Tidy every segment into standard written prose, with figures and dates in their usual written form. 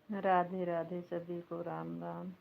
राधे राधे सभी को राम राम।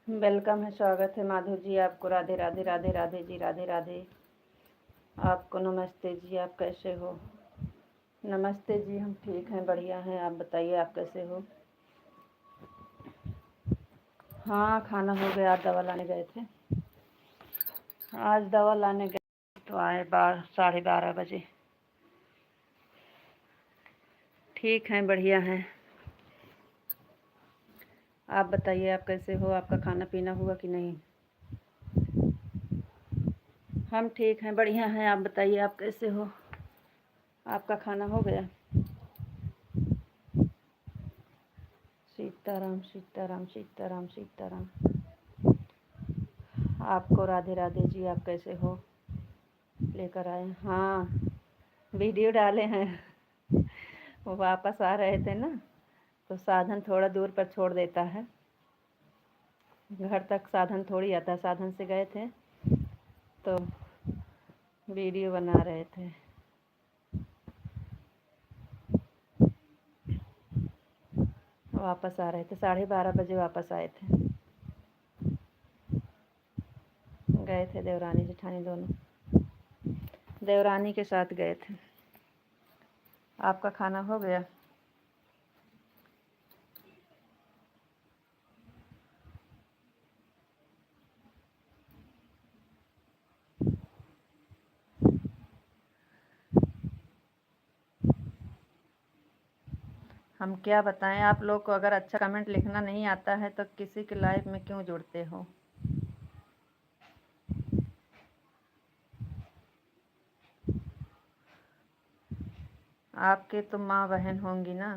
वेलकम है, स्वागत है माधव जी आपको। राधे राधे राधे राधे जी, राधे राधे आपको। नमस्ते जी, आप कैसे हो? नमस्ते जी, हम ठीक हैं, बढ़िया हैं। आप बताइए, आप कैसे हो? हाँ, खाना हो गया। आप दवा लाने गए थे? आज दवा लाने गए तो आए 12:30 बजे। ठीक हैं, बढ़िया हैं। आप बताइए, आप कैसे हो? आपका खाना पीना हुआ कि नहीं? हम ठीक हैं, बढ़िया हैं। आप बताइए, आप कैसे हो? आपका खाना हो गया? सीताराम सीताराम सीताराम सीताराम। आपको राधे राधे जी, आप कैसे हो? लेकर आए? हाँ, वीडियो डाले हैं। वो वापस आ रहे थे ना, तो साधन थोड़ा दूर पर छोड़ देता है। घर तक साधन थोड़ी आता है। साधन से गए थे तो वीडियो बना रहे थे। वापस आ रहे थे, 12:30 बजे वापस आए थे। गए थे देवरानी जेठानी दोनों, देवरानी के साथ गए थे। आपका खाना हो गया? हम क्या बताएं, आप लोग को अगर अच्छा कमेंट लिखना नहीं आता है तो किसी के लाइफ में क्यों जुड़ते हो। आपके तो माँ बहन होंगी ना,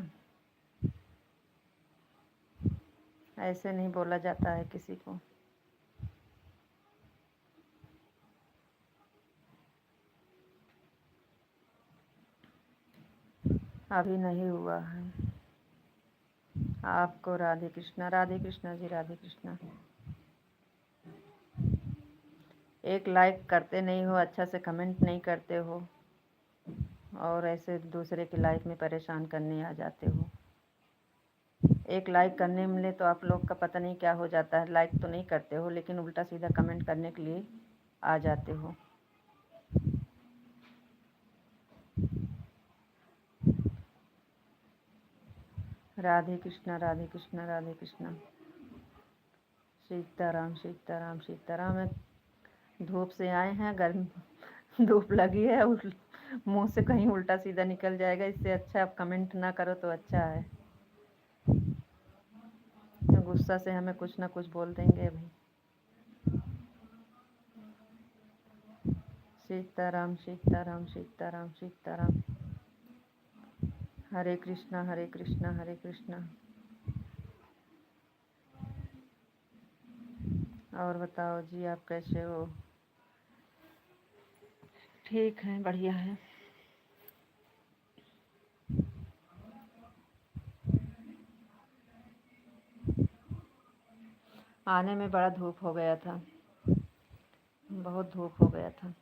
ऐसे नहीं बोला जाता है किसी को। अभी नहीं हुआ है। आपको राधे कृष्णा जी, राधे कृष्णा। एक लाइक करते नहीं हो, अच्छा से कमेंट नहीं करते हो, और ऐसे दूसरे की लाइफ में परेशान करने आ जाते हो। एक लाइक करने मिले तो आप लोग का पता नहीं क्या हो जाता है। लाइक तो नहीं करते हो लेकिन उल्टा सीधा कमेंट करने के लिए आ जाते हो। राधे कृष्णा, राधे कृष्णा, राधे कृष्णा। सीताराम, सीताराम, सीताराम। धूप से आए हैं, गर्मी धूप लगी है, मुंह से कहीं उल्टा सीधा निकल जाएगा। इससे अच्छा आप कमेंट ना करो तो अच्छा है। तो गुस्सा से हमें कुछ ना कुछ बोल देंगे भाई। सीताराम, सीताराम, सीताराम, सीताराम। हरे कृष्णा, हरे कृष्णा, हरे कृष्णा। और बताओ जी, आप कैसे हो। ठीक है, बढ़िया है। आने में बड़ा धूप हो गया था, बहुत धूप हो गया था।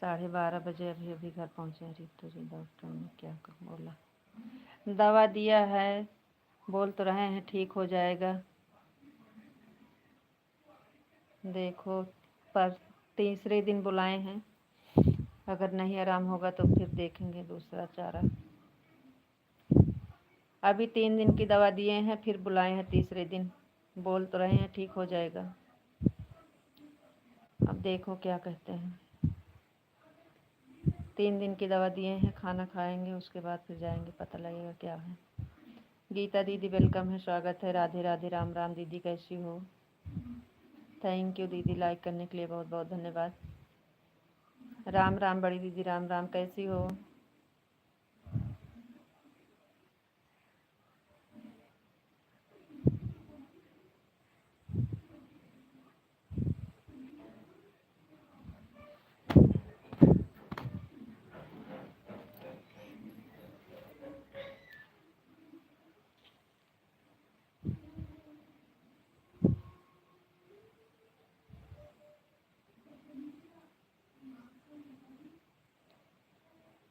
12:30 बजे अभी अभी घर पहुँचे। अरे तो जी डॉक्टर ने क्या बोला, दवा दिया है, बोल तो रहे हैं ठीक हो जाएगा। देखो, पर तीसरे दिन बुलाए हैं, अगर नहीं आराम होगा तो फिर देखेंगे दूसरा चारा। अभी 3 दिन की दवा दिए हैं, फिर बुलाए हैं तीसरे दिन, बोल तो रहे हैं ठीक हो जाएगा। अब देखो क्या कहते हैं। 3 दिन की दवा दिए हैं, खाना खाएंगे उसके बाद फिर जाएंगे, पता लगेगा क्या है। गीता दीदी वेलकम है, स्वागत है। राधे राधे, राम राम दीदी, कैसी हो। थैंक यू दीदी, लाइक करने के लिए बहुत बहुत धन्यवाद। राम राम बड़ी दीदी, राम राम, कैसी हो।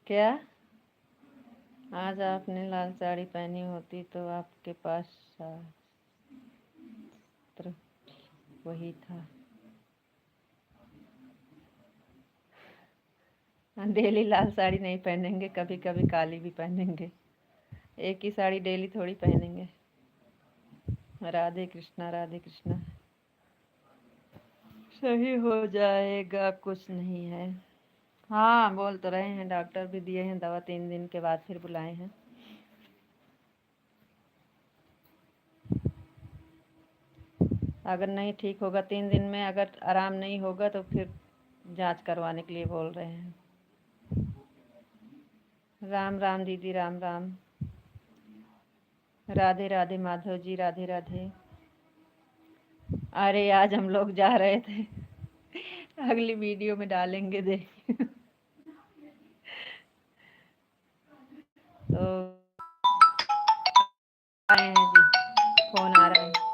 क्या, आज आपने लाल साड़ी पहनी होती तो आपके पास शास्त्र वही था। डेली लाल साड़ी नहीं पहनेंगे, कभी कभी काली भी पहनेंगे, एक ही साड़ी डेली थोड़ी पहनेंगे। राधे कृष्णा, राधे कृष्णा। सही हो जाएगा, कुछ नहीं है। हाँ, बोल तो रहे हैं, डॉक्टर भी दिए हैं दवा, 3 दिन के बाद फिर बुलाए हैं। अगर नहीं ठीक होगा 3 दिन में, अगर आराम नहीं होगा तो फिर जांच करवाने के लिए बोल रहे हैं। राम राम दीदी, राम राम। राधे राधे माधव जी, राधे राधे। अरे आज हम लोग जा रहे थे, अगली वीडियो में डालेंगे, देख। तो आए हैं जी, फोन आ रहा है।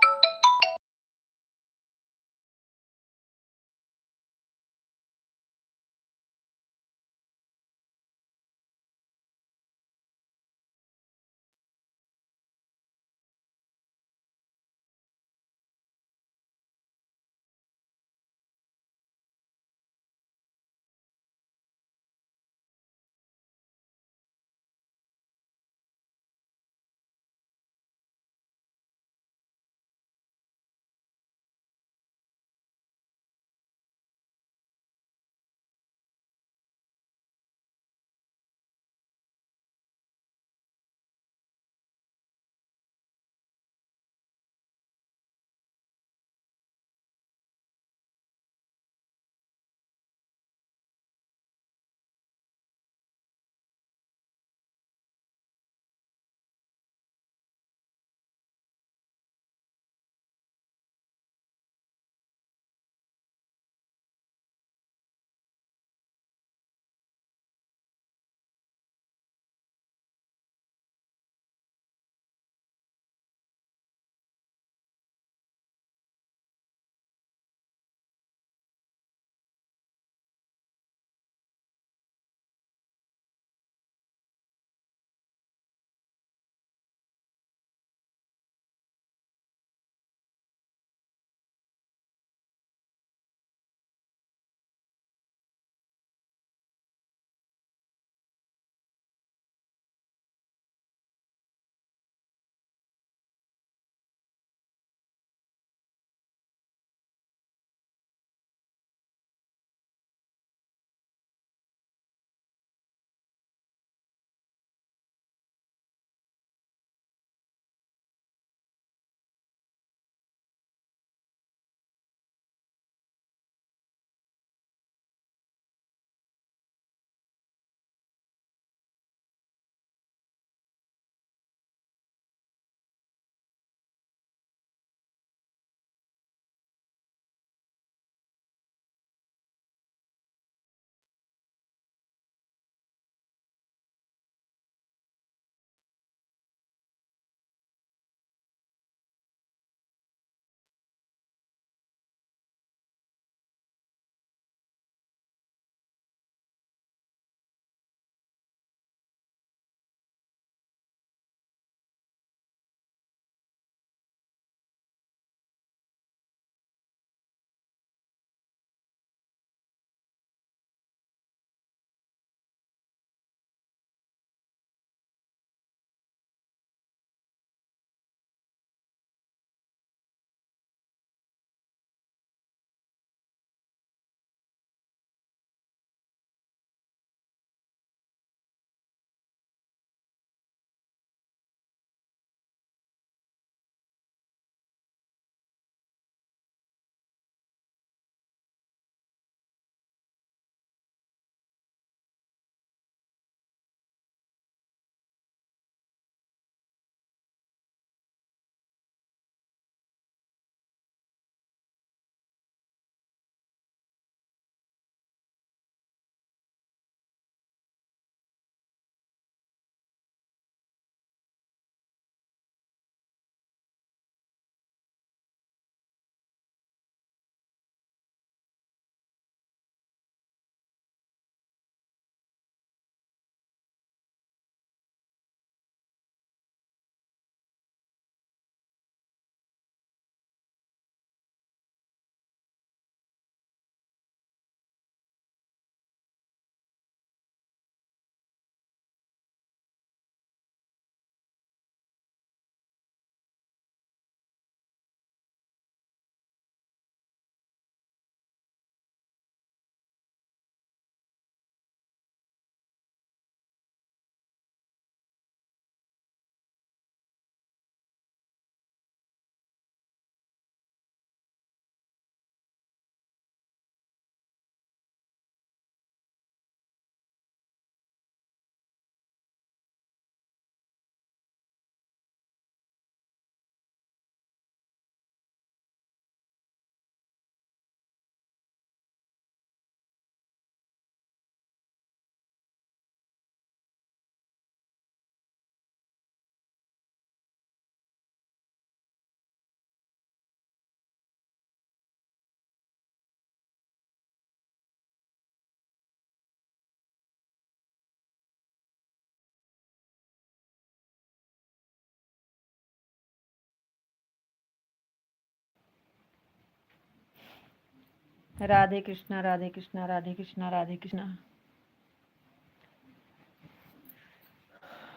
राधे कृष्णा राधे कृष्णा राधे कृष्णा राधे कृष्णा।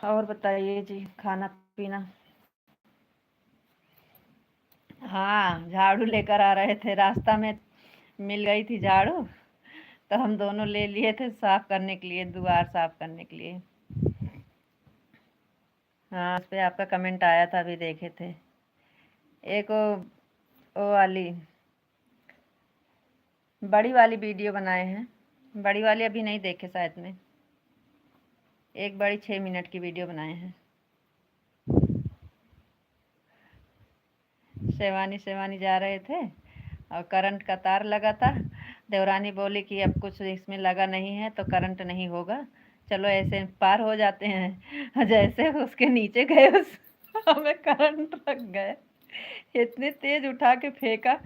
और बताइए जी, खाना पीना। हाँ, झाड़ू लेकर आ रहे थे, रास्ता में मिल गई थी झाड़ू, तो हम दोनों ले लिए थे साफ करने के लिए, द्वार साफ करने के लिए। हाँ, उस पे आपका कमेंट आया था, अभी देखे थे। एक वो वाली बड़ी वाली वीडियो बनाए हैं, बड़ी वाली अभी नहीं देखे शायद में, एक बड़ी 6 मिनट की वीडियो बनाए हैं। सेवानी सेवानी जा रहे थे और करंट का तार लगा था। देवरानी बोली कि अब कुछ इसमें लगा नहीं है तो करंट नहीं होगा, चलो ऐसे पार हो जाते हैं। जैसे उसके नीचे गए उस हमें करंट लग गए, इतनी तेज उठा के फेंका।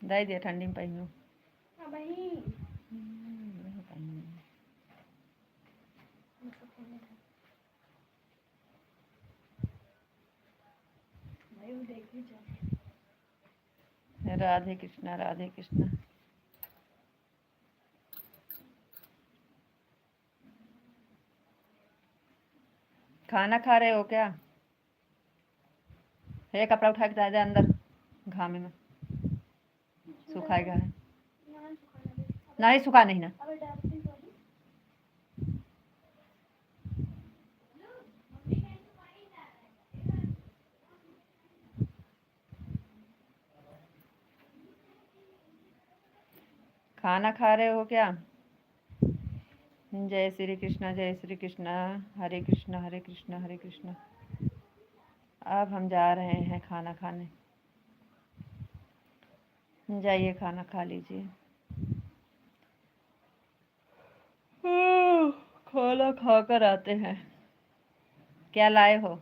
दे दिया ठंडी में पहनू। राधे कृष्णा राधे कृष्णा। खाना खा रहे हो क्या? है कपड़ा उठा के दादा अंदर घामे में सुखाएगा है। नहीं सुखा नहीं ना। खाना खा रहे हो क्या? जय श्री कृष्णा जय श्री कृष्णा। हरे कृष्णा हरे कृष्णा हरे कृष्णा। अब हम जा रहे हैं खाना खाने, जाइए खाना खा लीजिए। खाना खा कर आते हैं। क्या लाए हो?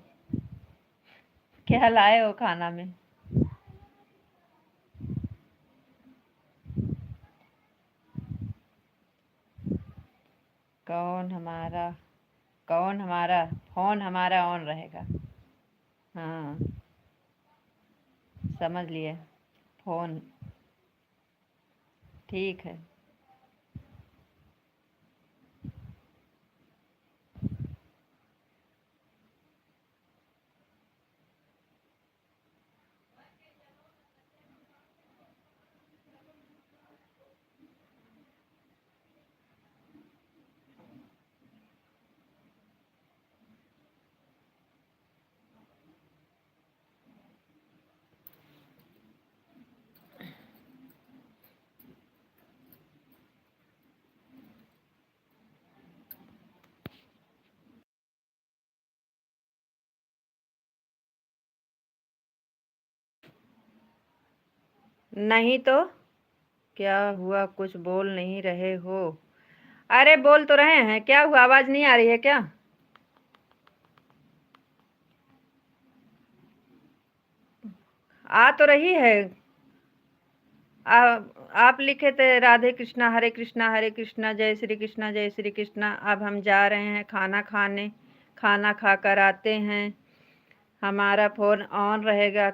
क्या लाए हो खाना में? कौन हमारा कौन हमारा फोन हमारा ऑन रहेगा? हाँ, समझ लिए। फोन ठीक है। नहीं तो क्या हुआ, कुछ बोल नहीं रहे हो? अरे बोल तो रहे हैं, क्या हुआ, आवाज नहीं आ रही है क्या? आ तो रही है। आ, आप लिखे थे कृष्णा हरे कृष्णा जय श्री कृष्णा जय श्री कृष्णा। अब हम जा रहे हैं खाना खाने, खाना खा कर आते हैं, हमारा फोन ऑन रहेगा।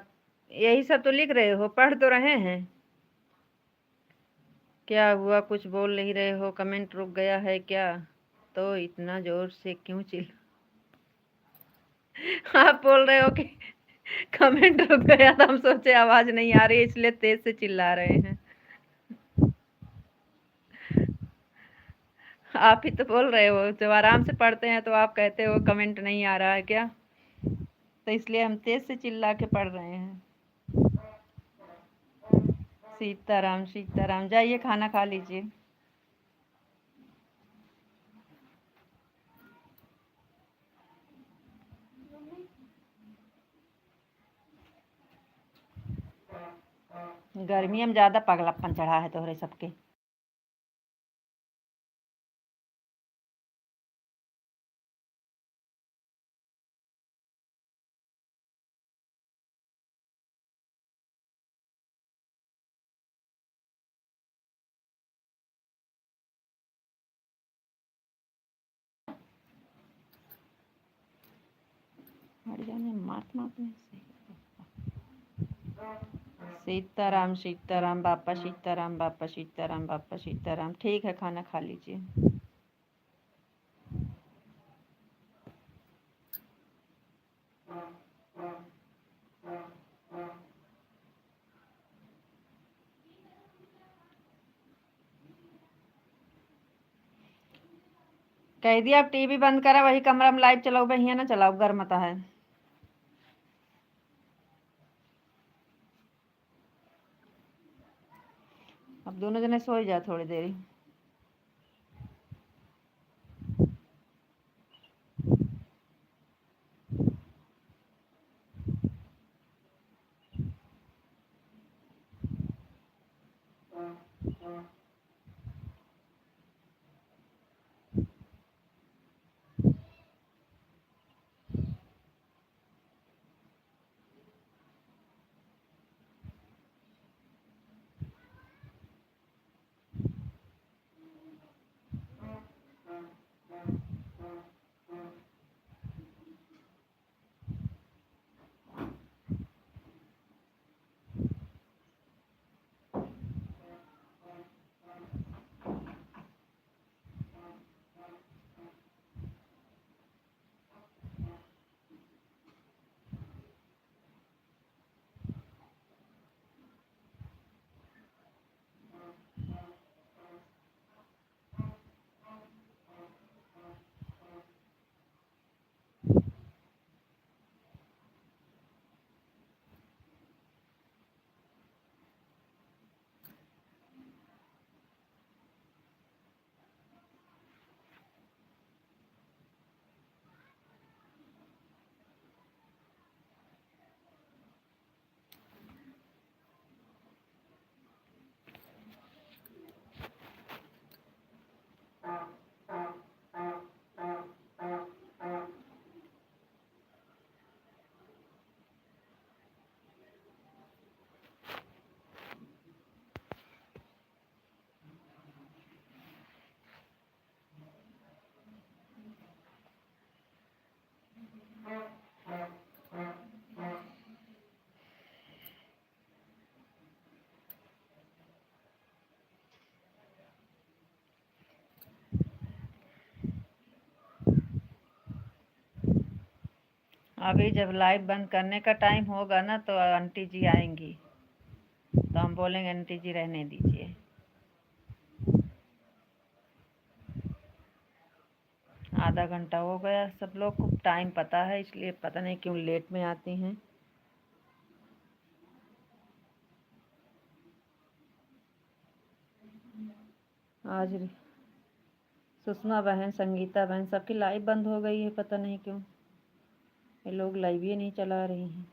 यही सब तो लिख रहे हो, पढ़ तो रहे हैं। क्या हुआ, कुछ बोल नहीं रहे हो, कमेंट रुक गया है क्या? तो इतना जोर से क्यों चिल आप बोल रहे हो कि कमेंट रुक गया, तो हम सोचे आवाज नहीं आ रही इसलिए तेज से चिल्ला रहे हैं। आप ही तो बोल रहे हो, जब आराम से पढ़ते हैं तो आप कहते हो कमेंट नहीं आ रहा है क्या, तो इसलिए हम तेज से चिल्ला के पढ़ रहे हैं। सीताराम सीताराम। जाइए खाना खा लीजिए। गर्मी में ज्यादा पगलापन चढ़ा है तोहरे सबके। हट जाने मात मात में सीताराम सीताराम बापा सीताराम बापा सीताराम बापा सीताराम। ठीक है, खाना खा लीजिए। कह दिया अब टीवी बंद करा, वही कमरा में लाइट चलाओ, भैया ना चलाओ, गर्म आता है। अब दोनों जने सो जा थोड़ी देर। अभी जब लाइव बंद करने का टाइम होगा ना तो आंटी जी आएंगी, तो हम बोलेंगे आंटी जी रहने दीजिए। आधा घंटा हो गया, सब लोग को टाइम पता है, इसलिए पता नहीं क्यों लेट में आती हैं। आज सुषमा बहन, संगीता बहन, सबकी लाइव बंद हो गई है, पता नहीं क्यों। ये लोग लाइव ही नहीं चला रही हैं।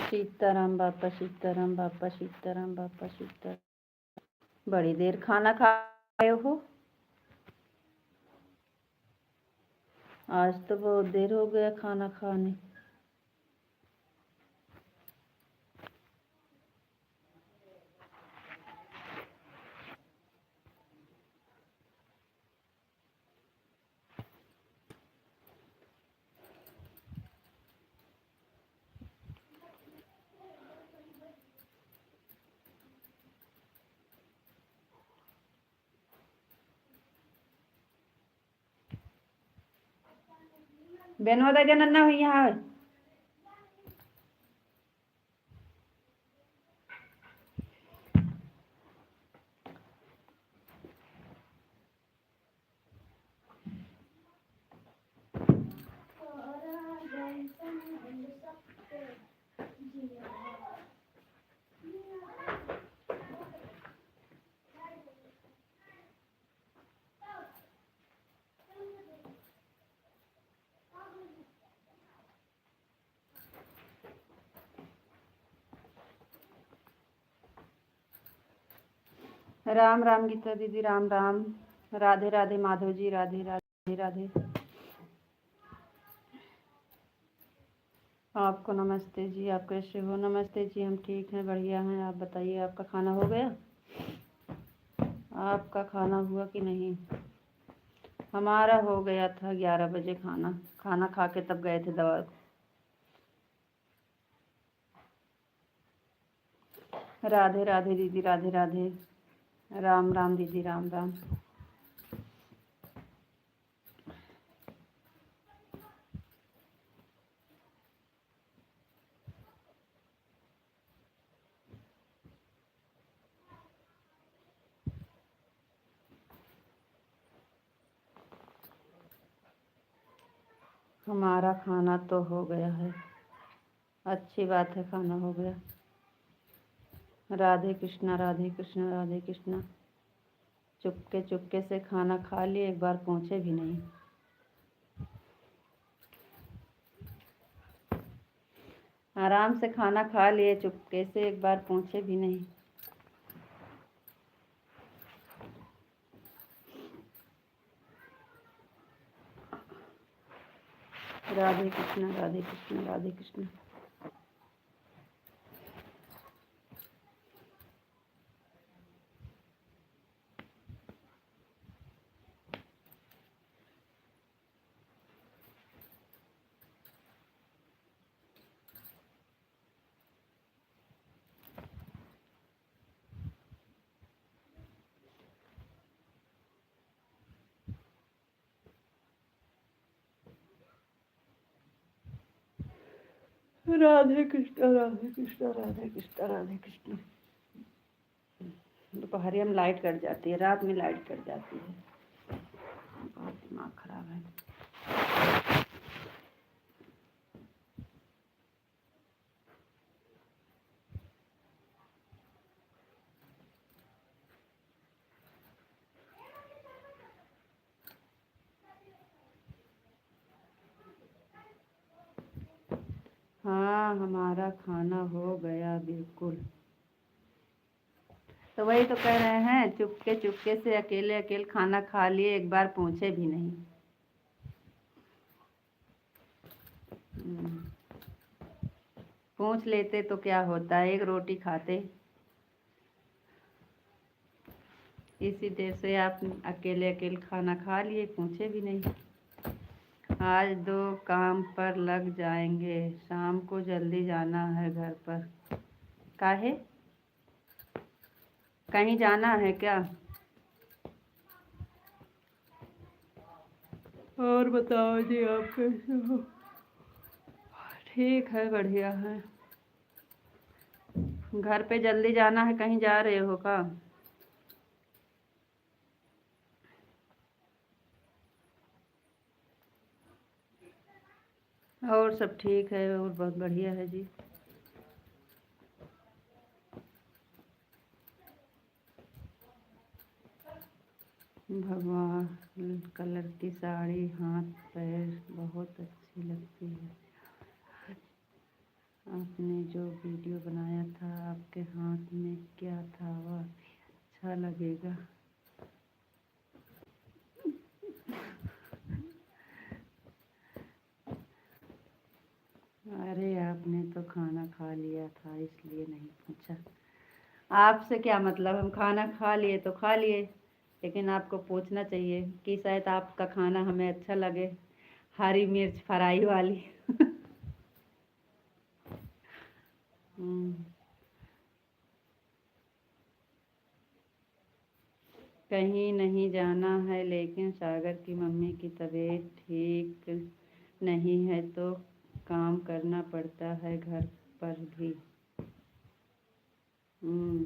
सीताराम बापा, सीताराम बापा, सीताराम बापा, सीताराम। बड़ी देर खाना खाए हो? आज तो बहुत देर हो गया खाना खाने। बेनो दे नन्ना भैया है। राम राम गीता दीदी, राम राम। राधे राधे माधव जी, राधे राधे राधे। आपको नमस्ते जी, आप कैसे हो? नमस्ते जी, हम ठीक हैं, बढ़िया हैं। आप बताइए, आपका खाना हो गया? आपका खाना हुआ कि नहीं? हमारा हो गया था 11 बजे खाना। खाना खा के तब गए थे दवा। राधे राधे दीदी, राधे राधे। राम राम दीदी, राम राम। हमारा खाना तो हो गया है। अच्छी बात है, खाना हो गया। राधे कृष्णा, राधे कृष्णा, राधे कृष्णा। चुपके चुपके से खाना खा लिए, एक बार पूछे भी नहीं। आराम से खाना खा लिए, चुपके से, एक बार पूछे भी नहीं। राधे कृष्णा, राधे कृष्णा, राधे कृष्णा। राधे कृष्णा, राधे कृष्णा, राधे कृष्णा, राधे कृष्णा। दोपहर में लाइट कट जाती है, रात में लाइट कट जाती है। बहुत दिमाग खराब है। हाँ, हमारा खाना हो गया बिल्कुल। तो वही तो कह रहे हैं, चुपके चुपके से अकेले अकेले खाना खा लिए, एक बार पूछे भी नहीं। पूछ लेते तो क्या होता, एक रोटी खाते। इसी देर से आप अकेले अकेले खाना खा लिए, पूछे भी नहीं। आज 2 काम पर लग जाएंगे, शाम को जल्दी जाना है घर पर। काहे? कहीं जाना है क्या? और बताओ जी, आप कैसे हो? ठीक है, बढ़िया है। घर पे जल्दी जाना है, कहीं जा रहे हो का? और सब ठीक है, और बहुत बढ़िया है जी। भगवान कलर की साड़ी, हाथ पैर बहुत अच्छी लगती है। आपने जो वीडियो बनाया था आपके हाथ में क्या था वह अच्छा लगेगा। अरे आपने तो खाना खा लिया था इसलिए नहीं पूछा। आपसे क्या मतलब, हम खाना खा लिए तो खा लिए, लेकिन आपको पूछना चाहिए कि शायद आपका खाना हमें अच्छा लगे, हरी मिर्च फ्राई वाली। हम्म, कहीं नहीं जाना है लेकिन सागर की मम्मी की तबीयत ठीक नहीं है तो काम करना पड़ता है घर पर भी। हम्म,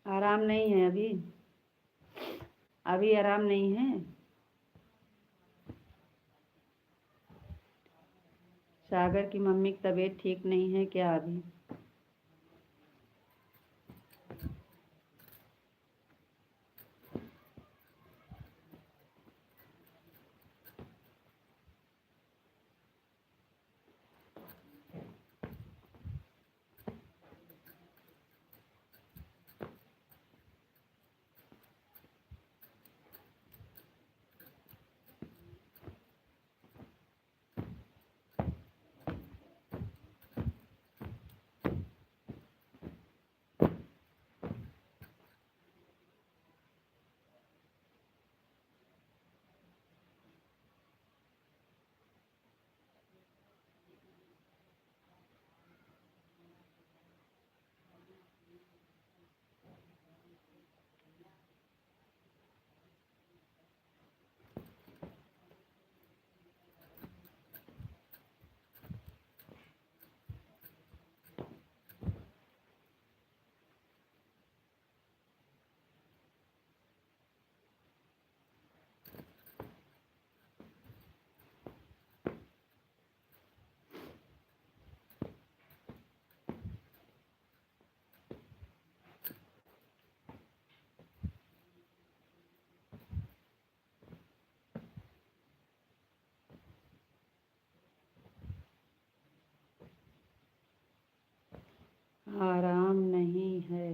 आराम नहीं है अभी, अभी आराम नहीं है। सागर की मम्मी की तबीयत ठीक नहीं है क्या अभी? आराम नहीं है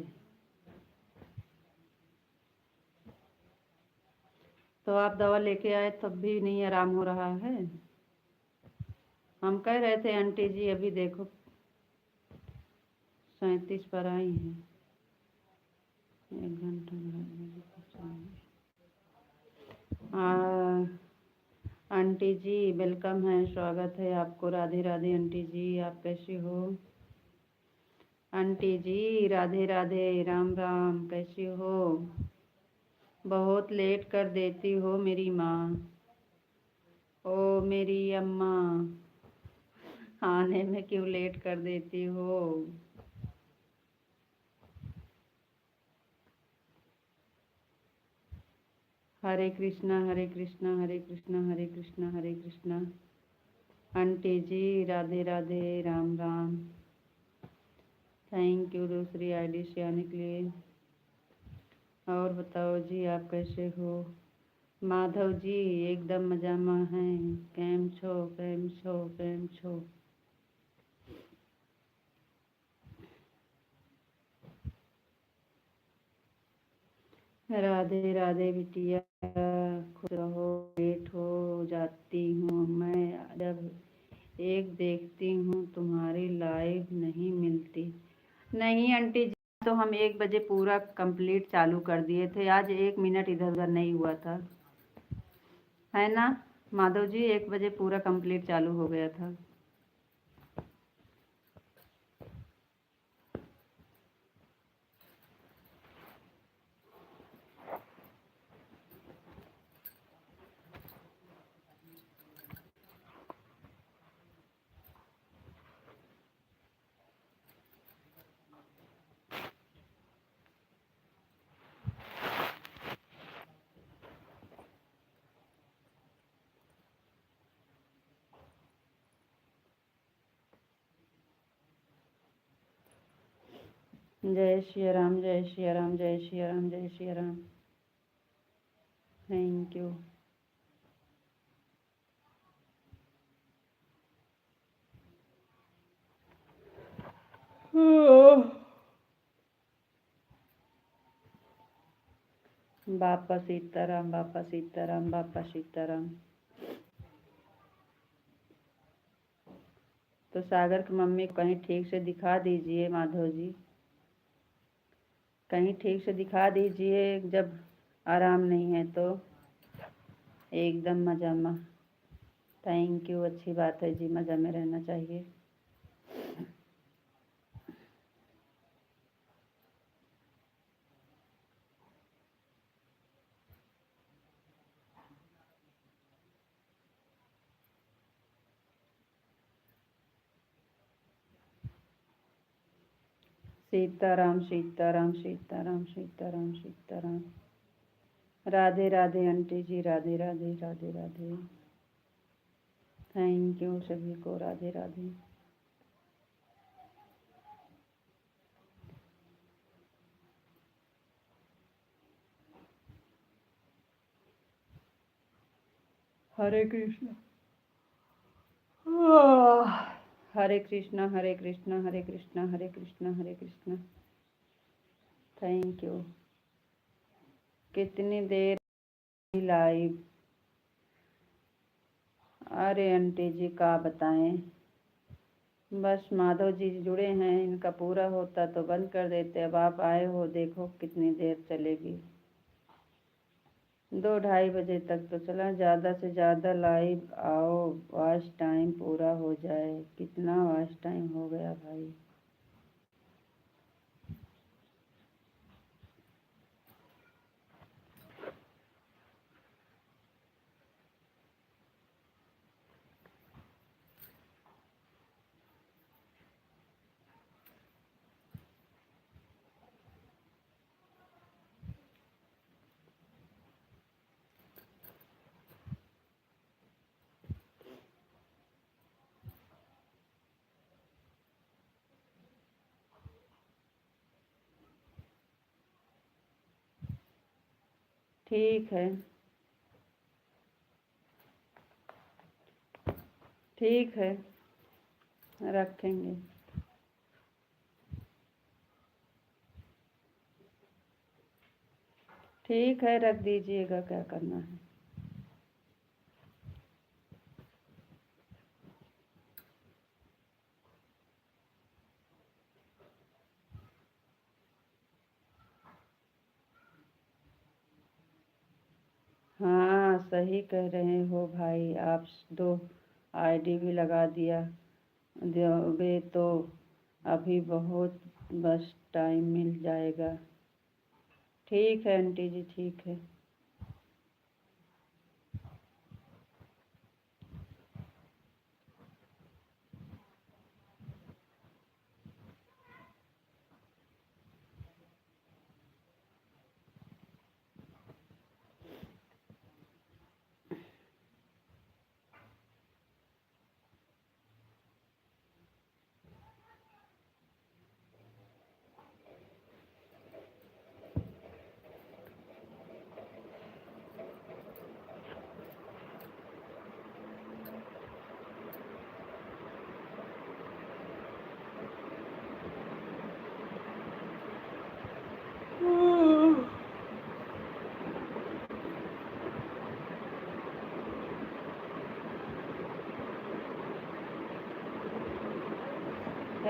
तो आप दवा लेके आए तब भी नहीं आराम हो रहा है। हम कह रहे थे आंटी जी अभी देखो 37 पर आई हैं, 1 घंटा आंटी जी वेलकम है, स्वागत है आपको। राधे राधे आंटी जी, आप कैसी हो? आंटी जी राधे राधे, राम राम, कैसी हो? बहुत लेट कर देती हो मेरी माँ, ओ मेरी अम्मा, आने में क्यों लेट कर देती हो? Hare Krishna Hare Krishna Hare Krishna Hare Krishna Hare Krishna. Aunty ji Radhe Radhe, Ram Ram. Thank you दूसरी आईडी से आने के लिए। और बताओ जी आप कैसे हो? माधव जी एकदम मजामा हैं, केम छो केम छो केम छो। राधे राधे बिटिया, खुश रहो। लेट हो जाती हूँ मैं जब एक देखती हूँ तुम्हारी लाइव नहीं मिलती। नहीं आंटी जी, तो हम 1 बजे पूरा कंप्लीट चालू कर दिए थे, आज 1 मिनट इधर उधर नहीं हुआ था, है ना माधव जी? 1 बजे पूरा कंप्लीट चालू हो गया था। जय श्री राम, जय श्री राम, जय श्री राम, जय श्री राम। Thank you. बापा सीताराम, बापा सीताराम, बापा सीताराम। तो सागर की मम्मी को कहीं ठीक से दिखा दीजिए माधव जी, कहीं ठीक से दिखा दीजिए, जब आराम नहीं है तो। एकदम मज़ा में। थैंक यू, अच्छी बात है जी, मज़ा में रहना चाहिए। Sitaram, Sitaram, Sitaram, Sitaram, Sitaram. Radhe Radhe aunty ji, Radhe Radhe, Radhe Radhe. Thank you सभी को, राधे राधे। हरे कृष्ण। हरे कृष्णा, हरे कृष्णा, हरे कृष्णा, हरे कृष्णा, हरे कृष्णा। Thank you. कितनी देर लाइव? अरे आंटी जी का बताएं, बस माधव जी जुड़े हैं, इनका पूरा होता तो बंद कर देते। अब आप आए हो, देखो कितनी देर चलेगी। 2-2:30 बजे तक तो चला, ज़्यादा से ज़्यादा लाइव आओ, वॉच टाइम पूरा हो जाए। कितना वॉच टाइम हो गया भाई? ठीक है, ठीक है, रखेंगे। ठीक है, रख दीजिएगा, क्या करना है। हाँ सही कह रहे हो भाई आप, 2 आईडी भी लगा दिया दोगे तो अभी बहुत बस टाइम मिल जाएगा। ठीक है आंटी जी, ठीक है।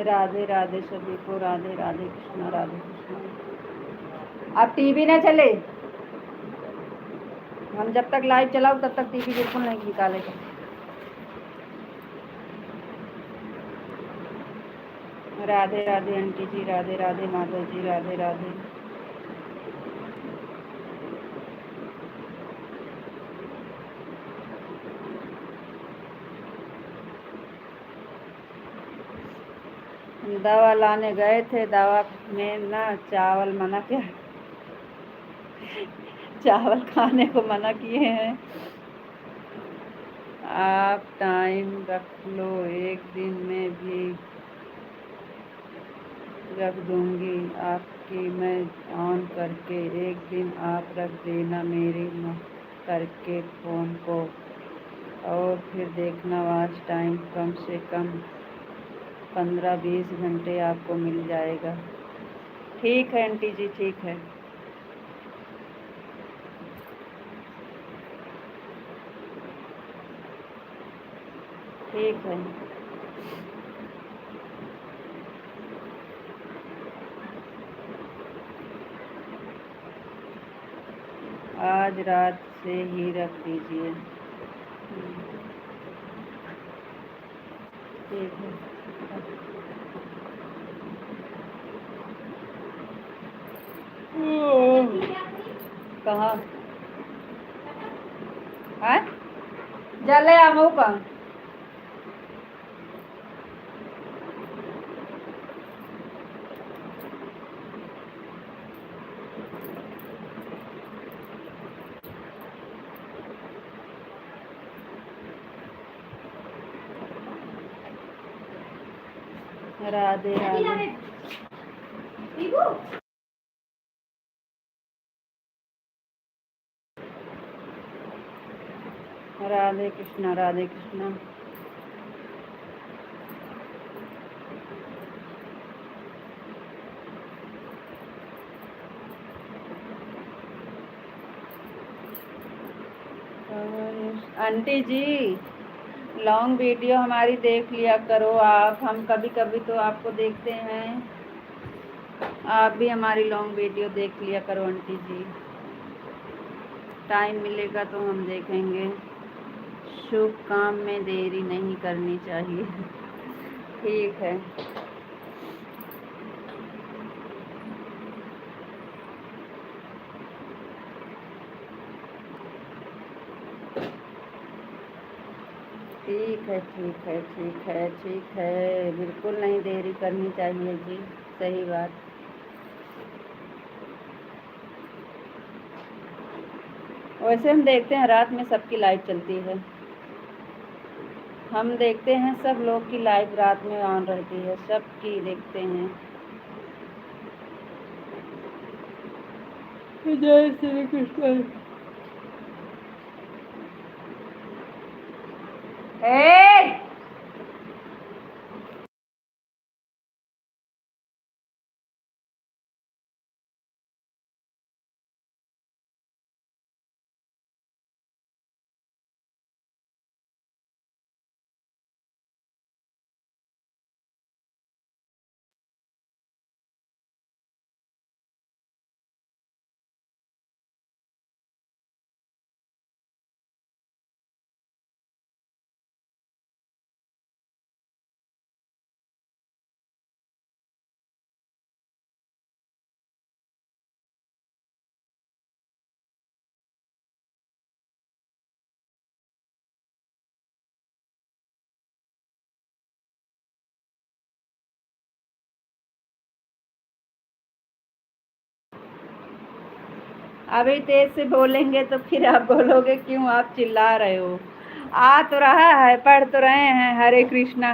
राधे राधे सभी को, राधे राधे, कृष्णा राधे कृष्णा। अब टीवी ना चले, हम जब तक लाइव चलाओ तब तक टीवी बिल्कुल नहीं निकालेगा। राधे राधे आंटी जी, राधे राधे माधव जी, राधे राधे। दवा लाने गए थे, दवा में ना चावल मना किया, चावल खाने को मना किए हैं। आप टाइम रख लो, एक दिन में भी रख दूंगी आपकी मैं ऑन करके, एक दिन आप रख देना मेरी करके फ़ोन को, और फिर देखना वॉच टाइम कम से कम 15-20 घंटे आपको मिल जाएगा। ठीक है आंटी जी, ठीक है। ठीक है। आज रात से ही रख दीजिए। ठीक है। कहाँ है जले आमू का? राधे राधे। राधे कृष्णा, राधे कृष्णा। आंटी जी, लॉन्ग वीडियो हमारी देख लिया करो आप, हम कभी कभी तो आपको देखते हैं, आप भी हमारी लॉन्ग वीडियो देख लिया करो आंटी जी। टाइम मिलेगा तो हम देखेंगे। शुभ काम में देरी नहीं करनी चाहिए। ठीक है। ठीक है, ठीक है, ठीक है, ठीक है, बिल्कुल नहीं देरी करनी चाहिए जी, सही बात। वैसे हम देखते हैं रात में सबकी लाइव चलती है, हम देखते हैं सब लोग की लाइव रात में ऑन रहती है, सबकी देखते हैं। जय श्री कृष्ण। अभी तेज से बोलेंगे तो फिर आप बोलोगे क्यों आप चिल्ला रहे हो। आ तो रहा है, पढ़ तो रहे हैं, हरे कृष्णा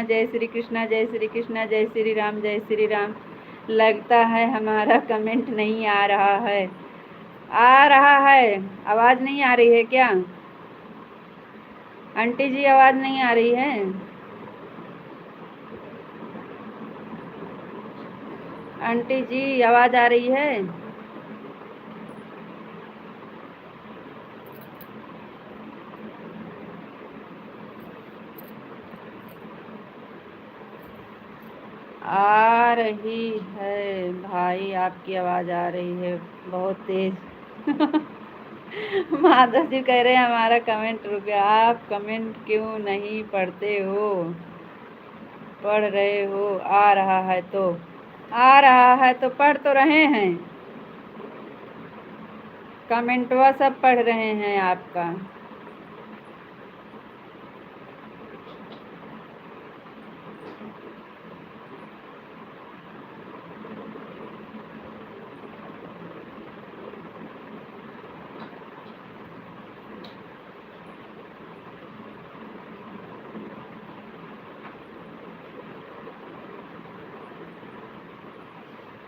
जय श्री कृष्णा जय श्री कृष्णा जय श्री राम जय श्री राम। लगता है हमारा कमेंट नहीं आ रहा है। आ रहा है, आवाज़ नहीं आ रही है क्या आंटी जी? आवाज़ नहीं आ रही है आंटी जी? आवाज़ आ रही है? आ रही है भाई, आपकी आवाज़ आ रही है बहुत तेज। माधव जी कह रहे हैं हमारा कमेंट रुक गया। आप कमेंट क्यों नहीं पढ़ते हो? पढ़ रहे हो? आ रहा है तो आ रहा है तो पढ़ तो रहे हैं, कमेंटवा सब पढ़ रहे हैं आपका।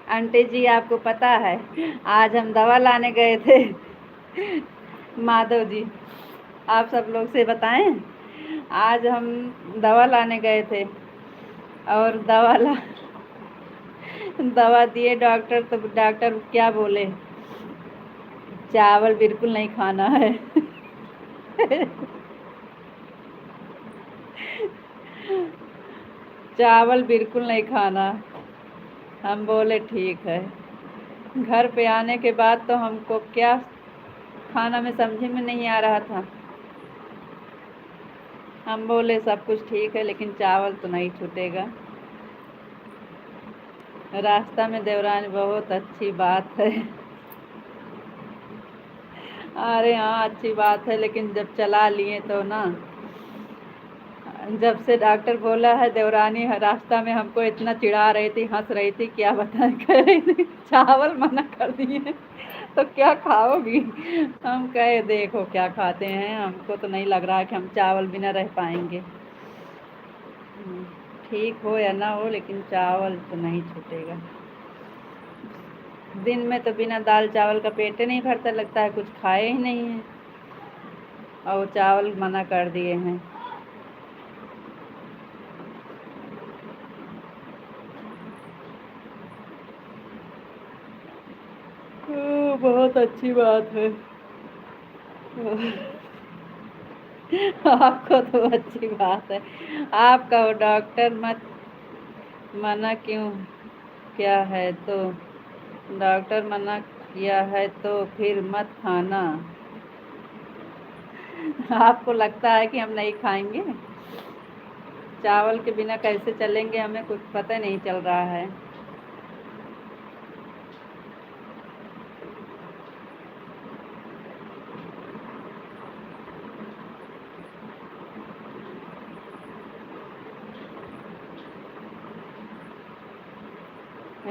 आंटी जी आपको पता है आज हम दवा लाने गए थे माधव जी, आप सब लोग से बताएं। आज हम दवा लाने गए थे और दवा दिए डॉक्टर, तो डॉक्टर क्या बोले, चावल बिल्कुल नहीं खाना है। चावल बिल्कुल नहीं खाना। हम बोले ठीक है। घर पे आने के बाद तो हमको क्या खाना में समझ में नहीं आ रहा था। हम बोले सब कुछ ठीक है लेकिन चावल तो नहीं छूटेगा। रास्ता में देवरानी बहुत अच्छी बात है। अरे हाँ अच्छी बात है, लेकिन जब चला लिए तो ना, जब से डॉक्टर बोला है देवरानी रास्ता में हमको इतना चिढ़ा रही थी, हंस रही थी, क्या बताएं, कह रही थी चावल मना कर दिए तो क्या खाओगी। हम कहे देखो क्या खाते हैं, हमको तो नहीं लग रहा है कि हम चावल बिना रह पाएंगे। ठीक हो या ना हो लेकिन चावल तो नहीं छूटेगा। दिन में तो बिना दाल चावल का पेट ही नहीं भरता, लगता है कुछ खाए ही नहीं है, और चावल मना कर दिए हैं। बहुत अच्छी बात है। आपको तो अच्छी बात है। आप कहो डॉक्टर मत मना क्यों क्या है तो, डॉक्टर मना किया है तो फिर मत खाना। आपको लगता है कि हम नहीं खाएंगे? चावल के बिना कैसे चलेंगे, हमें कुछ पता नहीं चल रहा है।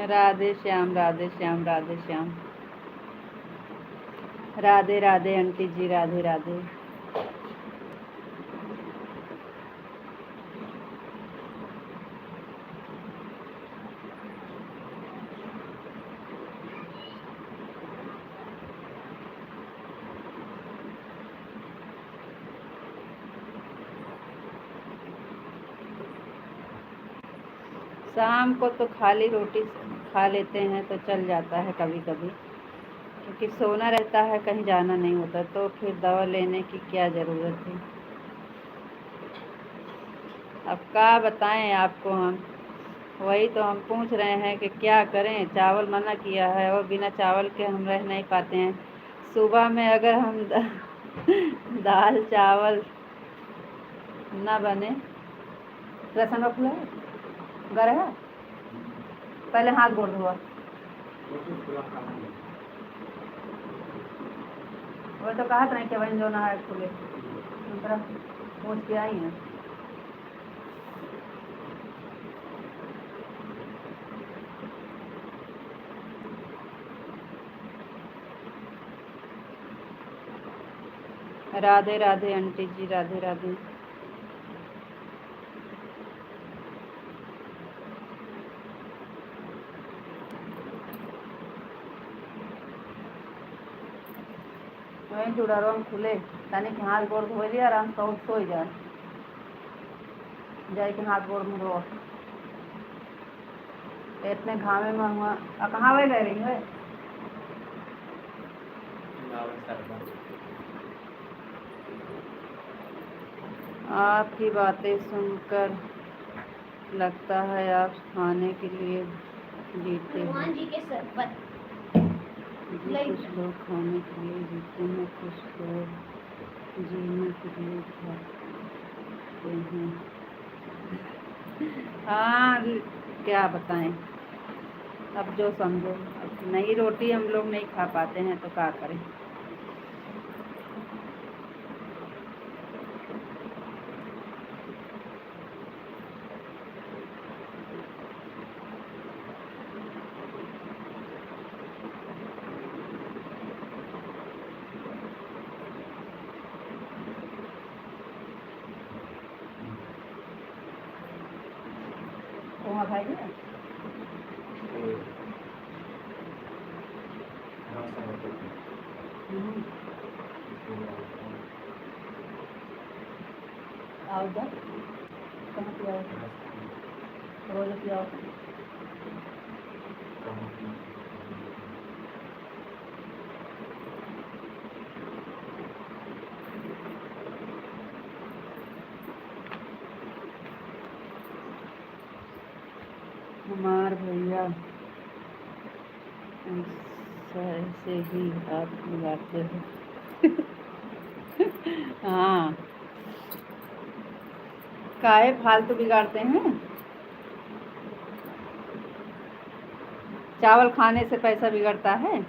राधे श्याम राधे श्याम राधे श्याम। राधे राधे आंटी जी, राधे राधे। शाम को तो खाली रोटी खा लेते हैं तो चल जाता है कभी कभी, क्योंकि सोना रहता है, कहीं जाना नहीं होता, तो फिर दवा लेने की क्या ज़रूरत है। अब क्या बताएं आपको हम, वही तो हम पूछ रहे हैं कि क्या करें। चावल मना किया है और बिना चावल के हम रह नहीं पाते हैं। सुबह में अगर हम दाल चावल ना बने, लहसुन का फूल है, गरे है, पहले हाथ गोड़ धोआ। वो तो कहा था नहीं कि वही जो ना है खुले, दूसरा पूछ के आई हैं। राधे राधे आंटी जी, राधे राधे। वहीं जुड़ारो में खुले तानी कि हाथ गोड़ धो लिया, आराम से सो जाए, जाए कि हाथ गोड़ में धो। इतने घामे में हुआ कहाँ वही रह रही है। आपकी बातें सुनकर लगता है आप खाने के लिए जीते हैं। कुछ लोग खाने के लिए जीते हैं, कुछ लोग जीने के लिए खाते हैं। हाँ क्या बताएं, अब जो समझो। अब नई रोटी हम लोग नहीं खा पाते हैं तो क्या करें। वहाँ भाई है आओ जा, कहाँ पे आओ, रोज पे आओ। हमार भैया ऐसे ही हाथ मिलाते हैं। हाँ, काहे फालतू बिगाड़ते हैं। चावल खाने से पैसा बिगड़ता है।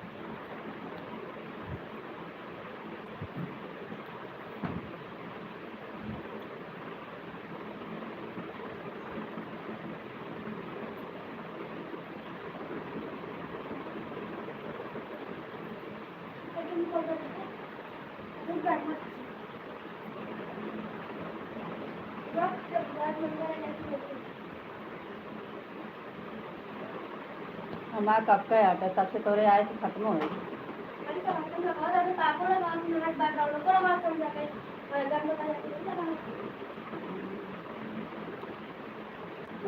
हमारा कब का आता है, तब से तोरे आए तो खत्म हो गई।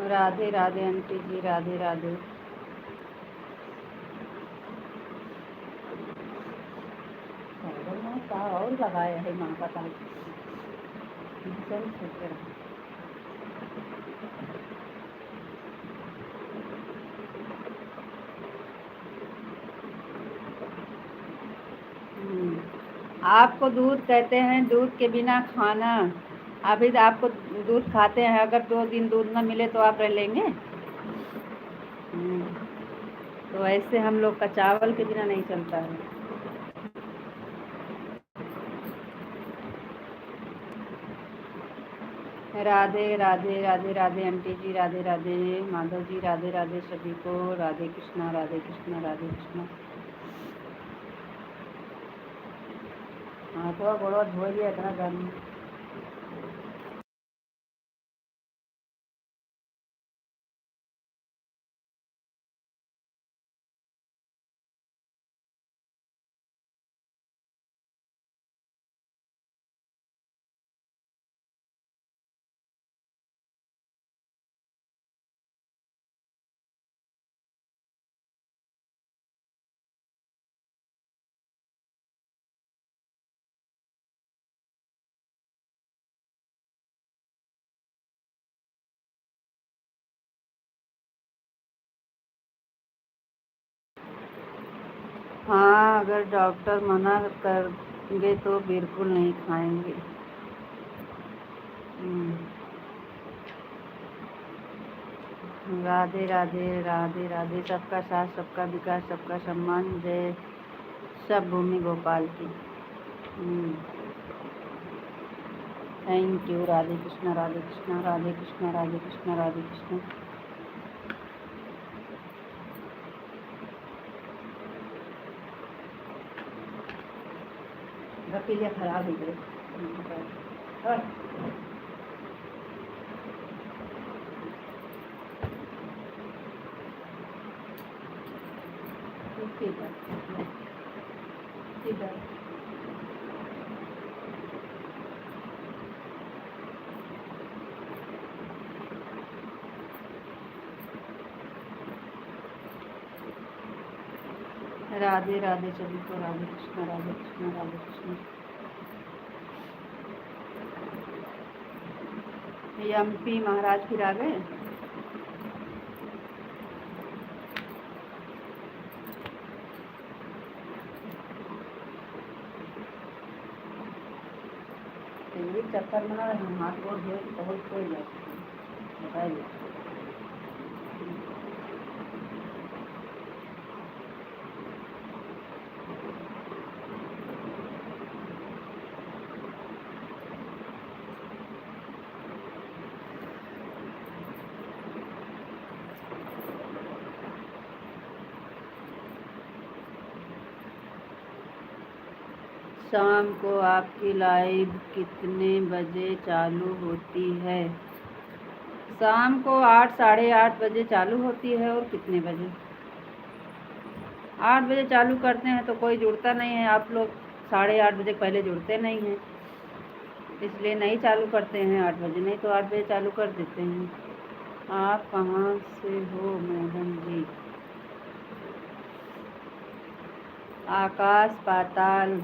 राधे राधे आंटी जी, राधे राधे। और लगाया है माँ का ताल। आपको दूध कहते हैं, दूध के बिना खाना। अभी आपको दूध खाते हैं, अगर 2 दिन दूध न मिले तो आप रह लेंगे। तो ऐसे हम लोग का चावल के बिना नहीं चलता है। राधे राधे, राधे राधे आंटी जी, राधे राधे माधव जी, राधे राधे सभी को, राधे कृष्णा, राधे कृष्णा, राधे कृष्णा। हाँ, थोड़ा गोड़ धो लिया इतना गर्म। हाँ, अगर डॉक्टर मना करेंगे तो बिल्कुल नहीं खाएंगे। राधे राधे, राधे राधे। सबका साथ, सबका विकास, सबका सम्मान। जय सब भूमि गोपाल की। Thank you. राधे कृष्णा, राधे कृष्णा, राधे कृष्णा, राधे कृष्णा, राधे कृष्णा। रखिए खराब हो गए। राधे राधे सभी को, राधे कृष्णा, राधे कृष्णा, राधे कृष्णा। एमपी महाराज फिर आ गए। चक्कर में हाथ गोड़ धोए बहुत कोई बताइए। शाम को आपकी लाइव कितने बजे चालू होती है? शाम को 8 साढ़े 8 बजे चालू होती है। और कितने बजे? 8 बजे चालू करते हैं तो कोई जुड़ता नहीं है। आप लोग 8:30 बजे पहले जुड़ते नहीं हैं, इसलिए नहीं चालू करते हैं 8 बजे, नहीं तो 8 बजे चालू कर देते हैं। आप कहाँ से हो मैडम जी? आकाश पाताल।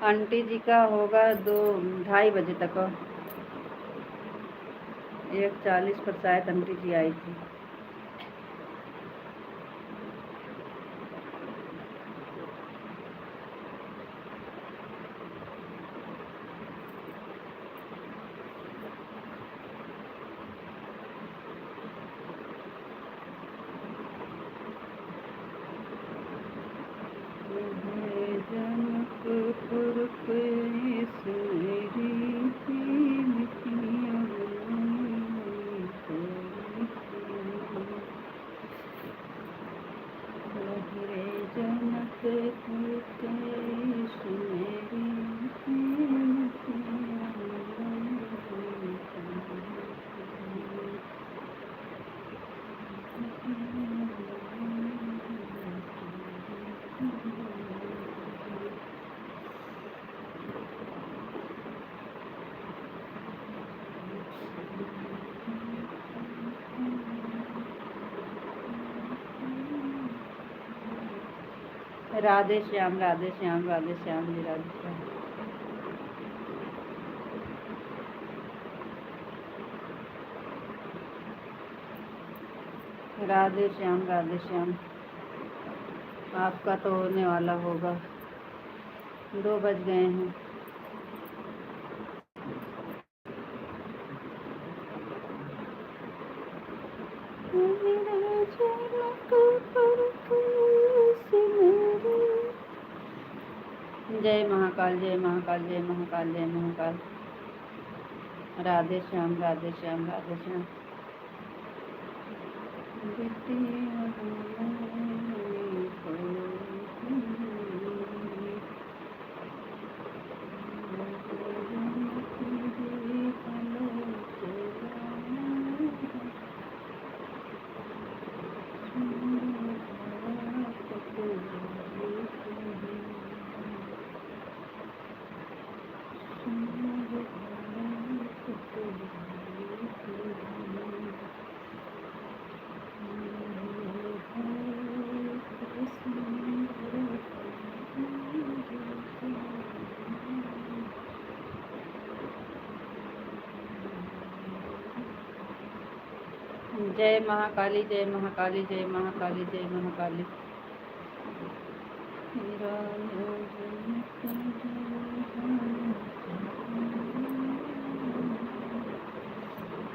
आंटी जी का होगा 2-2:30 बजे तक। 1:40 पर शायद आंटी जी आई थी। राधे श्याम, राधे श्याम, राधे श्याम जी, राधे श्याम। राधे श्याम, राधे श्याम। आपका तो होने वाला होगा, 2 बज गए हैं। जय महाकाल, जय महाकाल, जय महाकाल, जय महाकाल। राधे श्याम, राधे श्याम, राधे श्याम। जय महाकाली, जय महाकाली, जय महाकाली, जय महाकाली।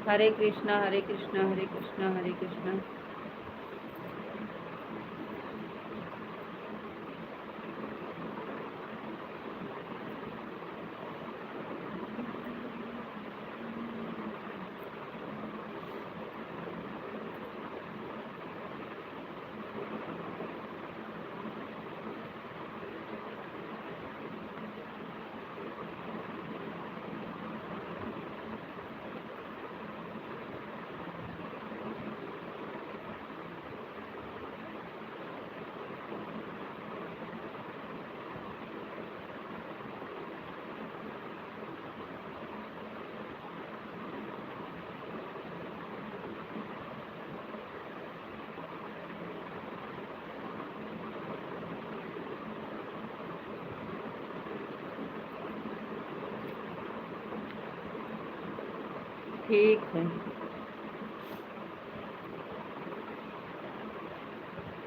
हरे कृष्णा, हरे कृष्णा, हरे कृष्णा, हरे कृष्णा। ठीक है।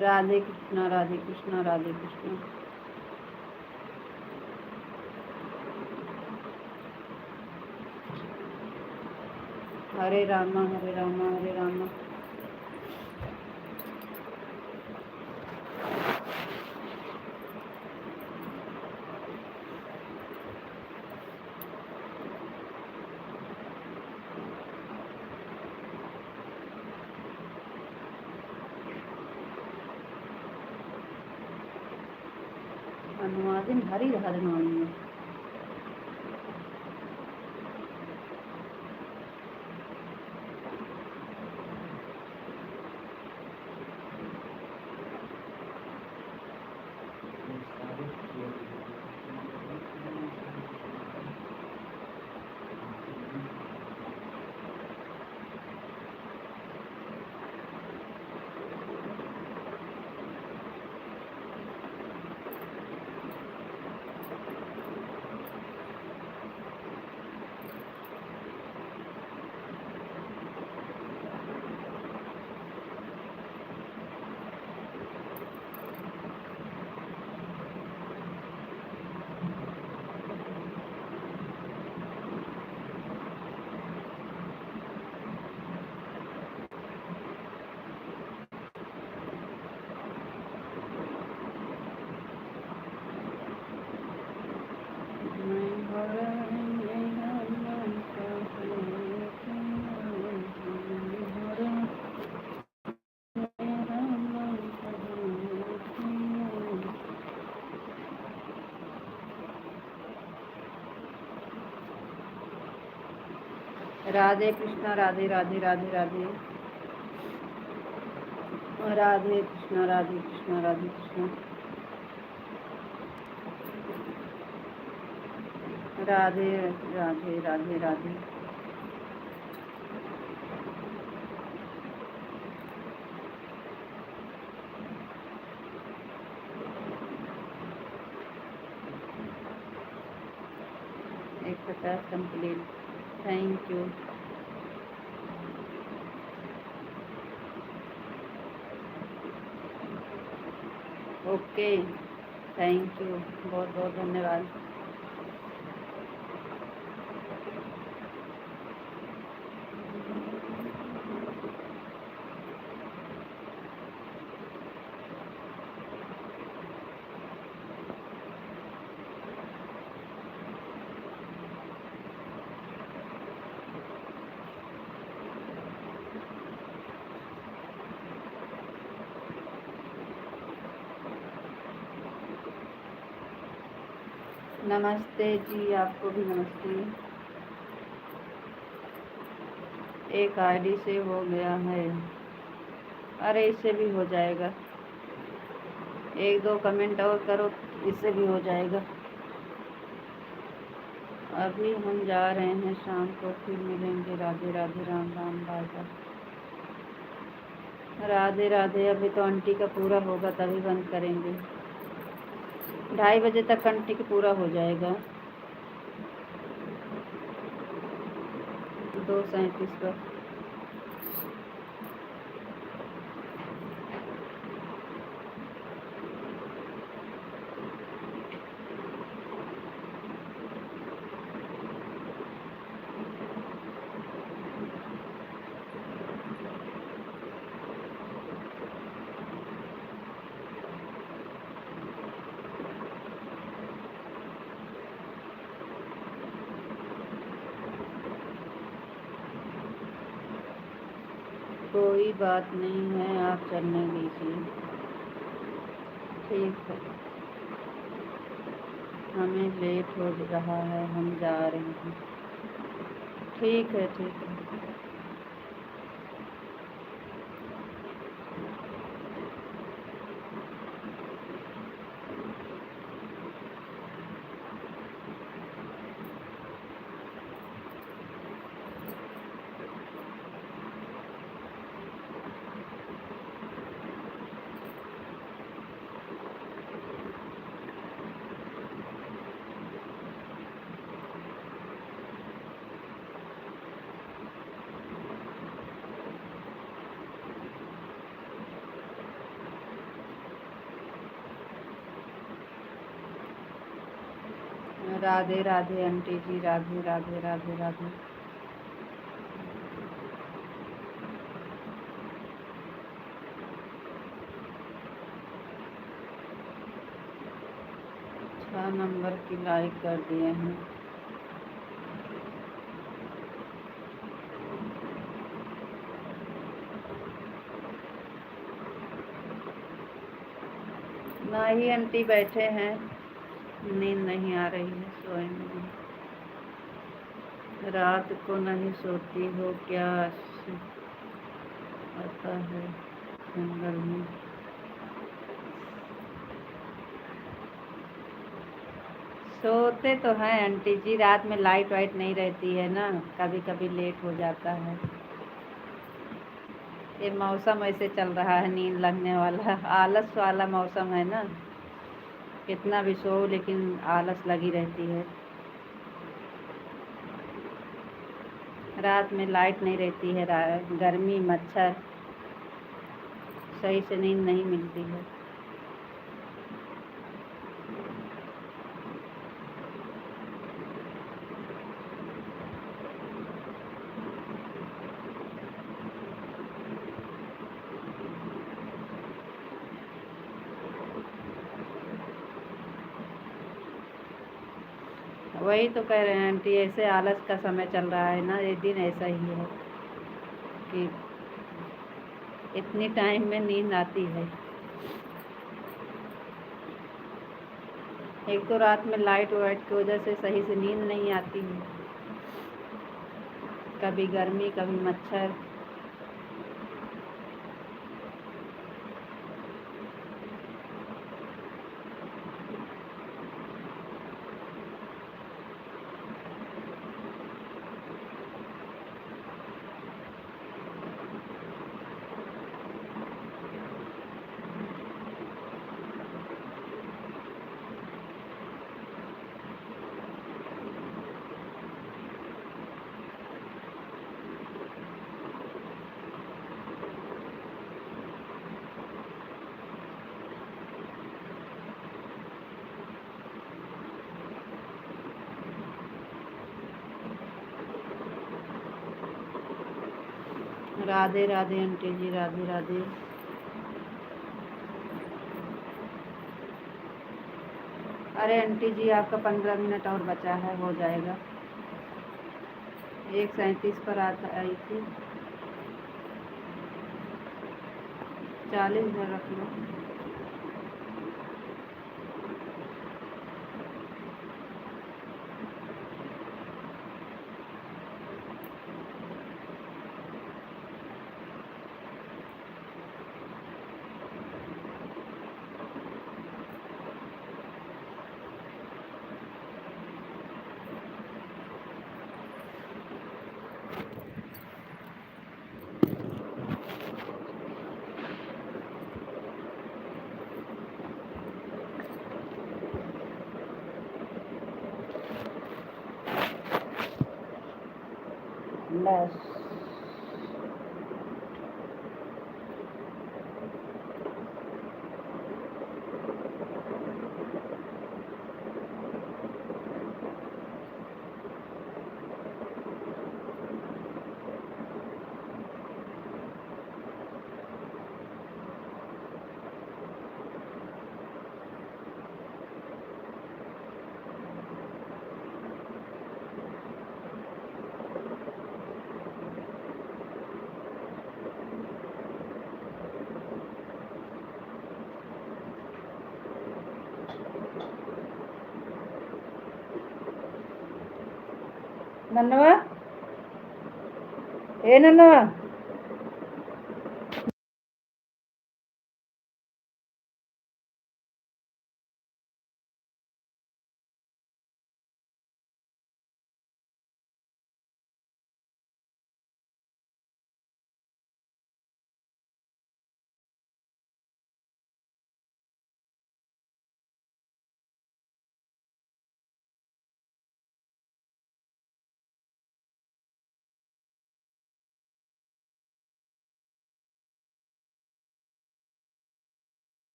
राधे कृष्णा, राधे कृष्णा, राधे कृष्णा। हरे रामा, हरे रामा, हरे रामा। अनुवादिन हरी हरनामी है। राधे कृष्णा, राधे राधे राधे राधे, राधे कृष्णा, राधे कृष्णा, राधे कृष्णा, राधे राधे राधे राधे। एक 50 complete, thank you. Okay, thank you, बहुत बहुत धन्यवाद। नमस्ते जी, आपको भी नमस्ते। एक आईडी से हो गया है, अरे इससे भी हो जाएगा, एक दो कमेंट और करो, इससे भी हो जाएगा। अभी हम जा रहे हैं, शाम को फिर मिलेंगे। Radhe Radhe, Ram Ram, bye bye. राधे राधे। अभी तो आंटी का पूरा होगा तभी बंद करेंगे, 2:30 बजे तक आंटी का पूरा हो जाएगा। 2:37 पर। कोई बात नहीं है, आप चलने दीजिए। ठीक है, हमें लेट हो रहा है, हम जा रहे हैं। ठीक है, ठीक है। राधे राधे आंटी जी, राधे राधे राधे राधे। नंबर की लाइक कर दिए हैं। ना ही आंटी बैठे हैं, नींद नहीं आ रही है, सोएंगे। रात को नहीं सोती हो क्या? आता है जंगल में। सोते तो हैं आंटी जी, रात में लाइट वाइट नहीं रहती है ना, कभी कभी लेट हो जाता है। ये मौसम ऐसे चल रहा है, नींद लगने वाला, आलस वाला मौसम है ना, कितना भी सो लेकिन आलस लगी रहती है। रात में लाइट नहीं रहती है, गर्मी, मच्छर, सही से नींद नहीं मिलती है। वही तो कह रहे हैं आंटी, ऐसे आलस का समय चल रहा है ना, ये दिन ऐसा ही है कि इतनी टाइम में नींद आती है। एक तो रात में लाइट वाइट की वजह से सही से नींद नहीं आती है। कभी गर्मी कभी मच्छर। राधे राधे आंटी जी, राधे राधे। अरे आंटी जी आपका 15 मिनट और बचा है, हो जाएगा। 1:37 पर आई थी। 40 इधर रख लो। बस। नन्नवा, ए नन्नवा।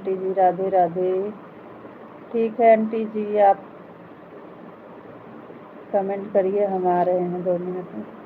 आंटी जी, राधे राधे। ठीक है आंटी जी, आप कमेंट करिए, हम आ रहे हैं 2 मिनट में।